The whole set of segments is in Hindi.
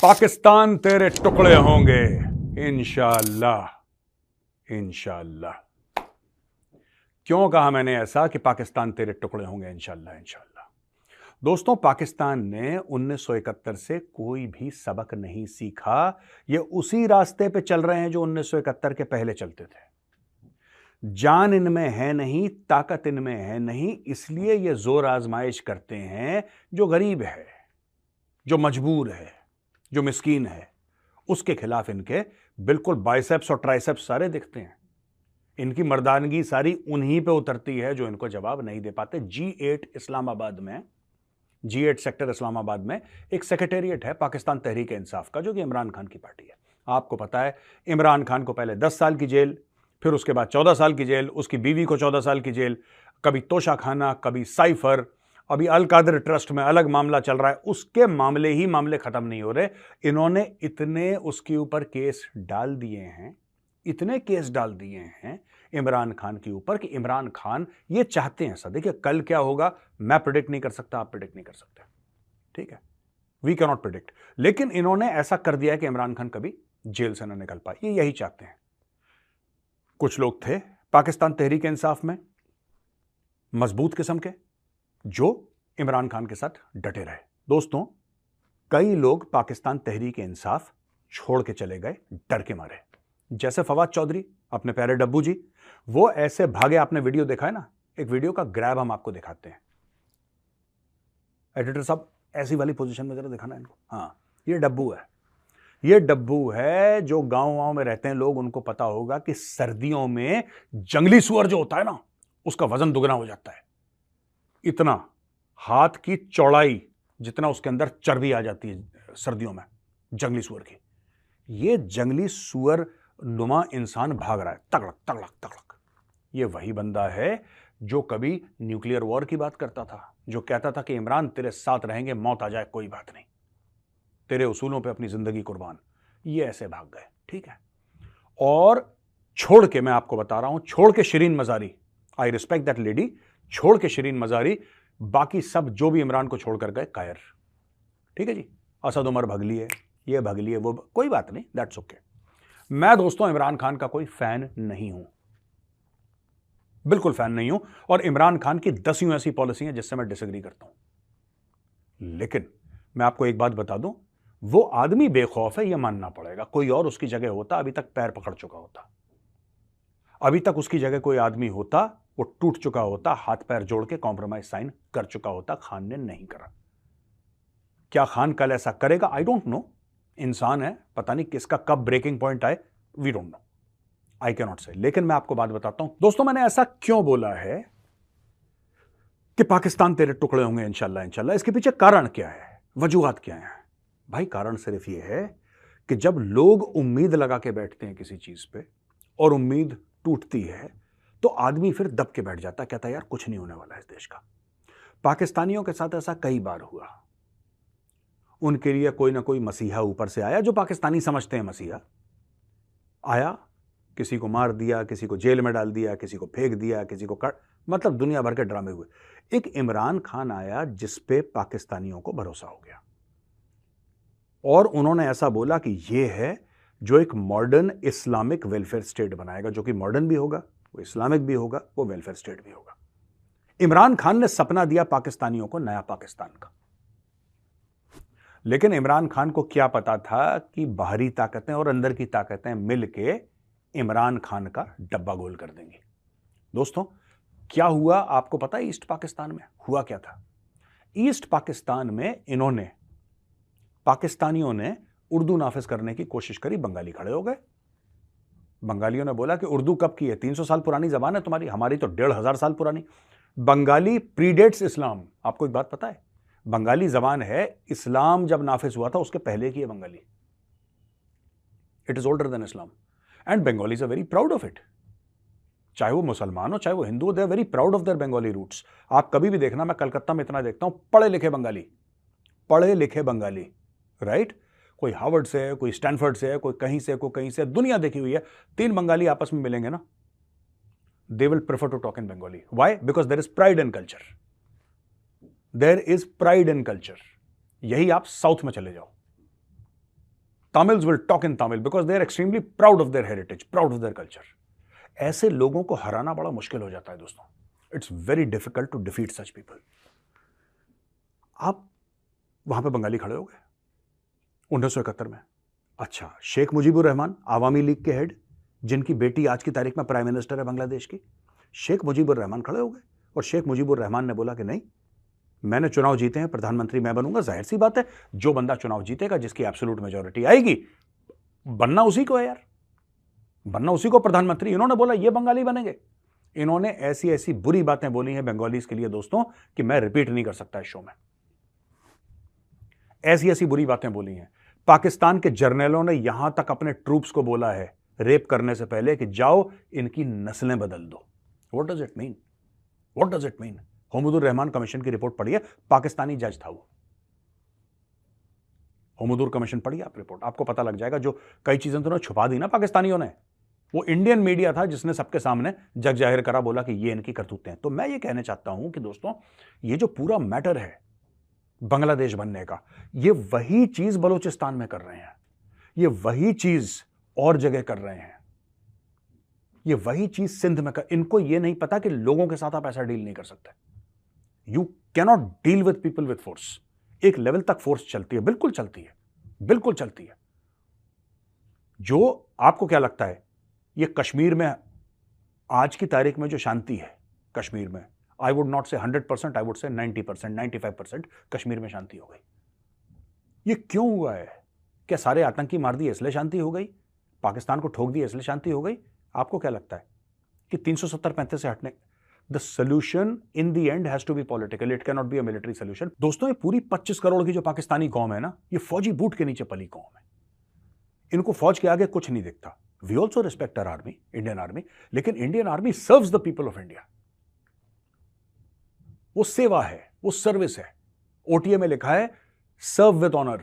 पाकिस्तान तेरे टुकड़े होंगे इंशाअल्लाह इंशाअल्लाह। क्यों कहा मैंने ऐसा कि पाकिस्तान तेरे टुकड़े होंगे इंशाअल्लाह इंशाअल्लाह? दोस्तों, पाकिस्तान ने 1971 से कोई भी सबक नहीं सीखा। ये उसी रास्ते पे चल रहे हैं जो 1971 के पहले चलते थे। जान इनमें है नहीं, ताकत इनमें है नहीं, इसलिए ये जोर आजमाइश करते हैं। जो गरीब है, जो मजबूर है, जो मिस्कीन है, उसके खिलाफ इनके बिल्कुल बाइसेप्स और ट्राइसेप्स सारे दिखते हैं। इनकी मर्दानगी सारी उन्हीं पे उतरती है जो इनको जवाब नहीं दे पाते। G8 इस्लामाबाद में, G8 सेक्टर इस्लामाबाद में एक सेक्रेटेरिएट है पाकिस्तान तहरीक इंसाफ का, जो कि इमरान खान की पार्टी है। आपको पता है, इमरान खान को पहले 10 साल की जेल, फिर उसके बाद 14 साल की जेल, उसकी बीवी को 14 साल की जेल, कभी तोशा खाना, कभी साइफर, अभी अल कादर ट्रस्ट में अलग मामला चल रहा है। उसके मामले खत्म नहीं हो रहे। इन्होंने इतने उसके ऊपर केस डाल दिए हैं, इतने केस डाल दिए हैं इमरान खान के ऊपर कि इमरान खान ये चाहते हैं सर, देखिए कल क्या होगा मैं प्रिडिक्ट नहीं कर सकता, आप प्रिडिक्ट नहीं कर सकते, ठीक है, वी कैन नॉट प्रिडिक्ट। लेकिन इन्होंने ऐसा कर दिया है कि इमरान खान कभी जेल से ना निकल पाए, ये यही चाहते हैं। कुछ लोग थे पाकिस्तान तहरीक इंसाफ में मजबूत किस्म के, जो इमरान खान के साथ डटे रहे। दोस्तों, कई लोग पाकिस्तान तहरीक इंसाफ छोड़ के चले गए डर के मारे, जैसे फवाद चौधरी, अपने प्यारे डब्बू जी, वो ऐसे भागे। आपने वीडियो देखा है ना, एक वीडियो का ग्रैब हम आपको दिखाते हैं। एडिटर साहब, ऐसी वाली पोजीशन में जरा दिखाना इनको। हाँ, ये डब्बू है, ये डब्बू है। जो गांव में रहते हैं लोग, उनको पता होगा कि सर्दियों में जंगली सुअर जो होता है ना, उसका वजन दुगना हो जाता है। इतना हाथ की चौड़ाई जितना उसके अंदर चर्बी आ जाती है सर्दियों में जंगली सुअर की। ये जंगली सुअर नुमा इंसान भाग रहा है, तगड़क तगड़क तगड़क। ये वही बंदा है जो कभी न्यूक्लियर वॉर की बात करता था, जो कहता था कि इमरान तेरे साथ रहेंगे, मौत आ जाए कोई बात नहीं, तेरे उसूलों पे अपनी जिंदगी कुर्बान। ये ऐसे भाग गए, ठीक है। और छोड़ के, मैं आपको बता रहा हूं, छोड़ के Shirin Mazari, I respect that lady, छोड़ के शिरीन मजारी, बाकी सब जो भी इमरान को छोड़कर गए कायर, ठीक है जी। असद उमर भगली है, ये भगली है, वो कोई बात नहीं, दैट्स ओके। मैं दोस्तों इमरान खान का कोई फैन नहीं हूं, बिल्कुल फैन नहीं हूं। और इमरान खान की 10 ऐसी पॉलिसी हैं जिससे मैं डिसएग्री करता हूं। लेकिन मैं आपको एक बात बता दूं, वो आदमी बेखौफ है, यह मानना पड़ेगा। कोई और उसकी जगह होता, अभी तक पैर पकड़ चुका होता। अभी तक उसकी जगह कोई आदमी होता, वो टूट चुका होता, हाथ पैर जोड़ के कॉम्प्रोमाइज साइन कर चुका होता। खान ने नहीं करा। क्या खान कल ऐसा करेगा? I don't know. इंसान है, पता नहीं किसका कब ब्रेकिंग पॉइंट आए, we don't know, I can not say. लेकिन मैं आपको बात बताता हूं दोस्तों, मैंने ऐसा क्यों बोला है कि पाकिस्तान तेरे टुकड़े होंगे इंशाल्लाह इंशाल्लाह। इसके पीछे कारण क्या है, वजूहात क्या है? भाई, कारण सिर्फ यह है कि जब लोग उम्मीद लगा के बैठते हैं किसी चीज पे और उम्मीद टूटती है, तो आदमी फिर दब के बैठ जाता, कहता है यार कुछ नहीं होने वाला है इस देश का। पाकिस्तानियों के साथ ऐसा कई बार हुआ। उनके लिए कोई ना कोई मसीहा ऊपर से आया, जो पाकिस्तानी समझते हैं मसीहा आया, किसी को मार दिया, किसी को जेल में डाल दिया, किसी को फेंक दिया, किसी को मतलब दुनिया भर के ड्रामे हुए। एक इमरान खान आया जिस पे पाकिस्तानियों को भरोसा हो गया, और उन्होंने ऐसा बोला कि यह है जो एक मॉडर्न इस्लामिक वेलफेयर स्टेट बनाएगा, जो कि मॉडर्न भी होगा, वो इस्लामिक भी होगा, वो वेलफेयर स्टेट भी होगा। इमरान खान ने सपना दिया पाकिस्तानियों को नया पाकिस्तान का। लेकिन इमरान खान को क्या पता था कि बाहरी ताकतें और अंदर की ताकतें मिलके इमरान खान का डब्बा गोल कर देंगी। दोस्तों, क्या हुआ आपको पता है? ईस्ट पाकिस्तान में हुआ क्या था? ईस्ट पाकिस्तान में इन्होंने, पाकिस्तानियों ने उर्दू नाफिज करने की कोशिश करी, बंगाली खड़े हो गए। बंगालियों ने बोला कि उर्दू कब की है, 300 साल पुरानी जबान है तुम्हारी, हमारी तो 1500 साल पुरानी। बंगाली प्रीडेट्स इस्लाम। आपको एक बात पता है, बंगाली जबान है, इस्लाम जब नाफिज हुआ था उसके पहले की है Bengali. It is older than Islam, and Bengalis are very proud of it. चाहे वो मुसलमान हो, चाहे वो हिंदू हो, they are very proud of their Bengali roots. आप कभी भी देखना, मैं कलकत्ता में इतना देखता हूं, पढ़े लिखे बंगाली, पढ़े लिखे बंगाली, राइट? कोई हार्वर्ड से है, कोई स्टैनफोर्ड से है, कोई कहीं से, दुनिया देखी हुई है। 3 बंगाली आपस में मिलेंगे ना, they will prefer to talk in Bengali. Why? Because there is pride in culture. There is pride in culture. यही आप साउथ में चले जाओ, Tamils will talk in Tamil because they are extremely proud of their heritage, proud of their culture. ऐसे लोगों को हराना बड़ा मुश्किल हो जाता है दोस्तों. It's very difficult to defeat such people. आप वहां पे बंगाली खड़े हो गए 1971 में. अच्छा, शेख मुजीबुर रहमान आवामी लीग के हेड, जिनकी बेटी आज की तारीख में प्राइम मिनिस्टर है बांग्लादेश की, शेख मुजीबुर रहमान खड़े हो गए और शेख मुजीबुर रहमान ने बोला कि नहीं, मैंने चुनाव जीते हैं, प्रधानमंत्री मैं बनूंगा. जाहिर सी बात है, जो बंदा चुनाव जीतेगा, जिसकी एब्सोल्यूट मेजॉरिटी आएगी, बनना उसी को है यार, बनना उसी को प्रधानमंत्री. इन्होंने बोला ये बंगाली बनेंगे. इन्होंने ऐसी ऐसी बुरी बातें बोली हैं बंगालीज के लिए दोस्तों कि मैं रिपीट नहीं कर सकता इस शो में. ऐसी ऐसी बुरी बातें बोली हैं. पाकिस्तान के जर्नलों ने यहां तक अपने ट्रूप्स को बोला है रेप करने से पहले कि जाओ इनकी नस्लें बदल दो. What does it mean? What does it mean? Hamoodur Rahman commission की रिपोर्ट पढ़िए, पाकिस्तानी जज था वो. हमदुर कमीशन पढ़िए आप रिपोर्ट, आपको पता लग जाएगा. जो कई चीजें तो छुपा दी ना पाकिस्तानियों ने, वो इंडियन मीडिया था जिसने सबके सामने जग जाहिर करा, बोला कि ये इनकी करतूतें हैं. तो मैं ये कहना चाहता हूं कि दोस्तों, ये जो पूरा मैटर है बांग्लादेश बनने का, ये वही चीज बलूचिस्तान में कर रहे हैं, ये वही चीज और जगह कर रहे हैं, ये वही चीज सिंध में कर. इनको ये नहीं पता कि लोगों के साथ आप ऐसा डील नहीं कर सकते. You cannot deal with people with force. एक लेवल तक फोर्स चलती है, बिल्कुल चलती है, बिल्कुल चलती है. जो आपको क्या लगता है ये कश्मीर में आज की तारीख में जो शांति है कश्मीर में, आई वुड नॉट से 100%, आई वुड से 90%, 95% कश्मीर में शांति हो गई. ये क्यों हुआ है? क्या सारे आतंकी मार दिए इसलिए शांति हो गई? पाकिस्तान को ठोक दिया इसलिए शांति हो गई? आपको क्या लगता है कि 370-35 से हटने? The solution in the end has to be political, it can not be a military solution. दोस्तों, ये पूरी 25 करोड़ की जो पाकिस्तानी कौम है ना, ये फौजी बूट के नीचे पली कौम है. इनको फौज के आगे कुछ नहीं दिखता. We also respect our army, Indian army, लेकिन Indian army serves the people of India. वो सेवा है, वो सर्विस है. ओटीए में लिखा है सर्व विद ऑनर,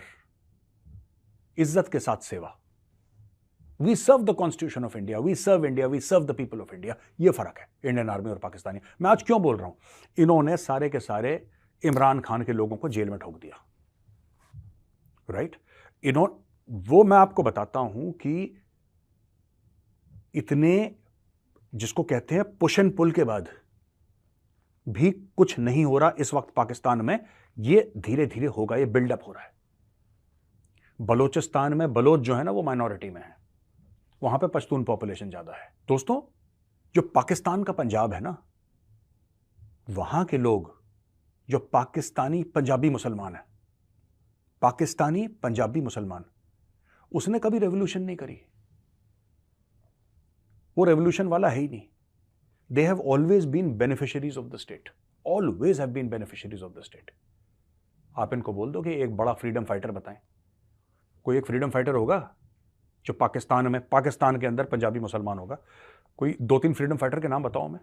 इज्जत के साथ सेवा. We serve the constitution of India, we serve India, we serve the people of India. ये फर्क है इंडियन आर्मी और पाकिस्तानी. मैं आज क्यों बोल रहा हूं? इन्होंने सारे के सारे इमरान खान के लोगों को जेल में ठोक दिया, राइट? वो मैं आपको बताता हूं कि इतने, जिसको कहते हैं पुश एंड पुल के बाद भी कुछ नहीं हो रहा इस वक्त पाकिस्तान में. ये धीरे धीरे होगा, ये बिल्डअप हो रहा है. बलोचिस्तान में बलोच जो है ना, वो माइनॉरिटी में है, वहां पे पश्तून पॉपुलेशन ज्यादा है. दोस्तों, जो पाकिस्तान का पंजाब है ना, वहां के लोग जो पाकिस्तानी पंजाबी मुसलमान है, पाकिस्तानी पंजाबी मुसलमान, उसने कभी रेवोल्यूशन नहीं करी. वो रेवोल्यूशन वाला है ही नहीं. They have always been beneficiaries of the state. Always have been beneficiaries of the state. आप इनको बोल दो कि एक बड़ा फ्रीडम फाइटर बताएं. कोई एक फ्रीडम फाइटर होगा जो पाकिस्तान के अंदर पंजाबी मुसलमान होगा? कोई 2-3 फ्रीडम फाइटर के नाम बताओ मैं.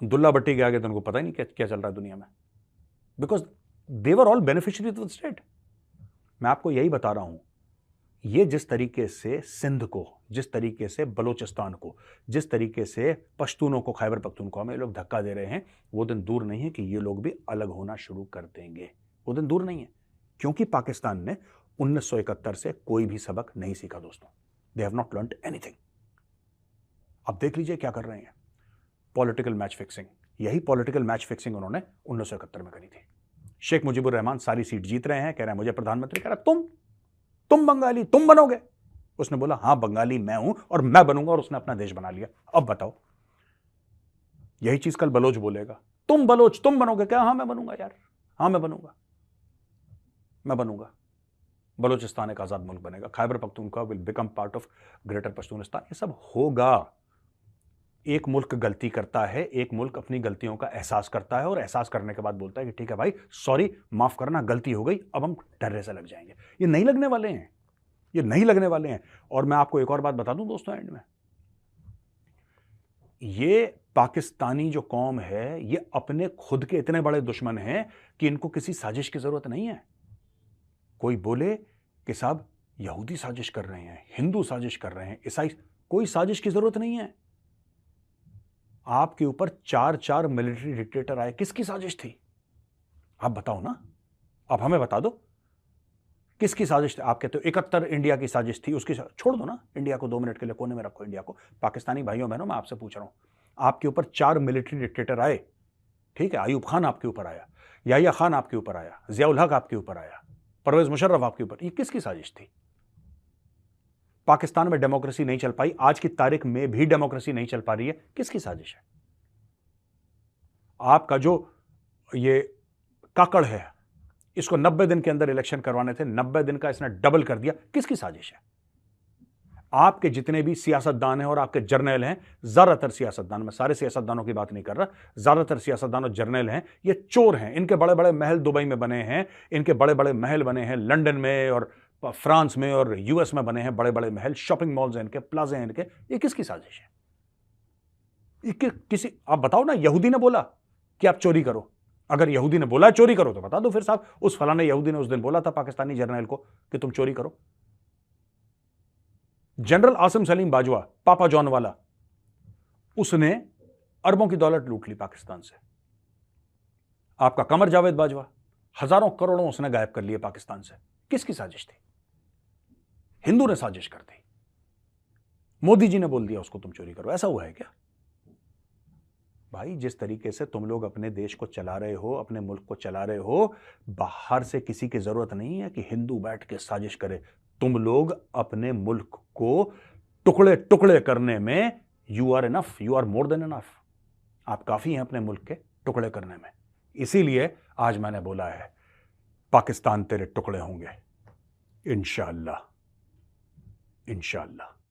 दुल्ला भट्टी के आगे तो उनको पता ही नहीं क्या चल रहा है दुनिया में. Because they were all beneficiaries of the state. मैं आपको यही बता रहा हूं. ये जिस तरीके से सिंध को, जिस तरीके से बलोचिस्तान को, जिस तरीके से पश्तूनों को, खैबर पख्तूनख्वा में लोग धक्का दे रहे हैं, वो दिन दूर नहीं है कि ये लोग भी अलग होना शुरू कर देंगे. वो दिन दूर नहीं है, क्योंकि पाकिस्तान ने 1971 से कोई भी सबक नहीं सीखा दोस्तों. They have not learned anything. अब देख लीजिए क्या कर रहे हैं. Political match fixing. यही पॉलिटिकल मैच फिक्सिंग उन्होंने 1971 में करी थी. शेख मुजीबुर रहमान सारी सीट जीत रहे हैं, कह रहे हैं मुझे प्रधानमंत्री, कह रहा तुम बंगाली, तुम बनोगे. उसने बोला हाँ बंगाली मैं हूं और मैं बनूंगा, और उसने अपना देश बना लिया. अब बताओ, यही चीज कल बलोच बोलेगा, तुम बलोच तुम बनोगे क्या? हाँ मैं बनूंगा यार, हाँ मैं बनूंगा. बलोचिस्तान एक आजाद मुल्क बनेगा. Khyber Pakhtunkhwa will become part of greater Pashtunistan. ये सब होगा. एक मुल्क गलती करता है, एक मुल्क अपनी गलतियों का एहसास करता है, और एहसास करने के बाद बोलता है कि ठीक है भाई, सॉरी, माफ करना, गलती हो गई, अब हम डर्रे से लग जाएंगे. ये नहीं लगने वाले हैं, ये नहीं लगने वाले हैं. और मैं आपको एक और बात बता दूं दोस्तों एंड में, ये पाकिस्तानी जो कौम है, ये अपने खुद के इतने बड़े दुश्मन हैं कि इनको किसी साजिश की जरूरत नहीं है. कोई बोले कि साहब यहूदी साजिश कर रहे हैं, हिंदू साजिश कर रहे हैं, ईसाई, कोई साजिश की जरूरत नहीं है. आपके ऊपर 4 मिलिट्री डिक्टेटर आए, किसकी साजिश थी? आप बताओ ना, आप हमें बता दो. किसकी साजिश थी? आप कहते हो 71 इंडिया की साजिश थी, उसकी छोड़ दो ना, इंडिया को 2 मिनट के लिए कोने में रखो। इंडिया को, पाकिस्तानी भाइयों बहनों, मैं आपसे पूछ रहा हूं, आपके ऊपर 4 मिलिट्री डिक्टेटर आए, ठीक है, अयूब खान आपके ऊपर आया, याहिया खान आपके ऊपर आया, जियाउल हक आपके ऊपर आया, परवेज मुशर्रफ आपके ऊपर, ये किसकी साजिश थी? पाकिस्तान में डेमोक्रेसी नहीं चल पाई, आज की तारीख में भी डेमोक्रेसी नहीं चल पा रही है, किसकी साजिश है? आपका जो ये काकड़ है, इसको 90 दिन के अंदर इलेक्शन करवाने थे, 90 दिन का इसने डबल कर दिया, किसकी साजिश है? आपके जितने भी सियासतदान हैं और आपके जर्नल हैं, ज्यादातर सियासतदान, मैं सारे सियासतदानों की बात नहीं कर रहा, ज्यादातर सियासतदान और जर्नल हैं, ये चोर हैं। इनके बड़े बड़े महल दुबई में बने हैं, इनके बड़े बड़े महल बने हैं लंदन में और फ्रांस में और यूएस में बने हैं बड़े बड़े महल, शॉपिंग मॉल्स हैं इनके, प्लाजे हैं इनके, ये किसकी साजिश है? किसी, आप बताओ ना, यहूदी ने बोला कि आप चोरी करो? अगर यहूदी ने बोला चोरी करो तो बता दो फिर साहब, उस फलाने यहूदी ने उस दिन बोला था पाकिस्तानी जर्नल को कि तुम चोरी करो। जनरल आसिम सलीम बाजवा, पापा जॉन वाला, उसने अरबों की दौलत लूट ली पाकिस्तान से। आपका कमर जावेद बाजवा, हजारों करोड़ों उसने गायब कर लिए पाकिस्तान से, किसकी साजिश थी? हिंदू ने साजिश कर दी, मोदी जी ने बोल दिया उसको तुम चोरी करो, ऐसा हुआ है क्या? भाई, जिस तरीके से तुम लोग अपने देश को चला रहे हो, अपने मुल्क को चला रहे हो, बाहर से किसी की जरूरत नहीं है कि हिंदू बैठ के साजिश करे। तुम लोग अपने मुल्क को टुकड़े टुकड़े करने में you are enough, you are more than enough. आप काफी हैं अपने मुल्क के टुकड़े करने में। इसीलिए आज मैंने बोला है, पाकिस्तान तेरे टुकड़े होंगे इंशाअल्लाह, इंशाअल्लाह।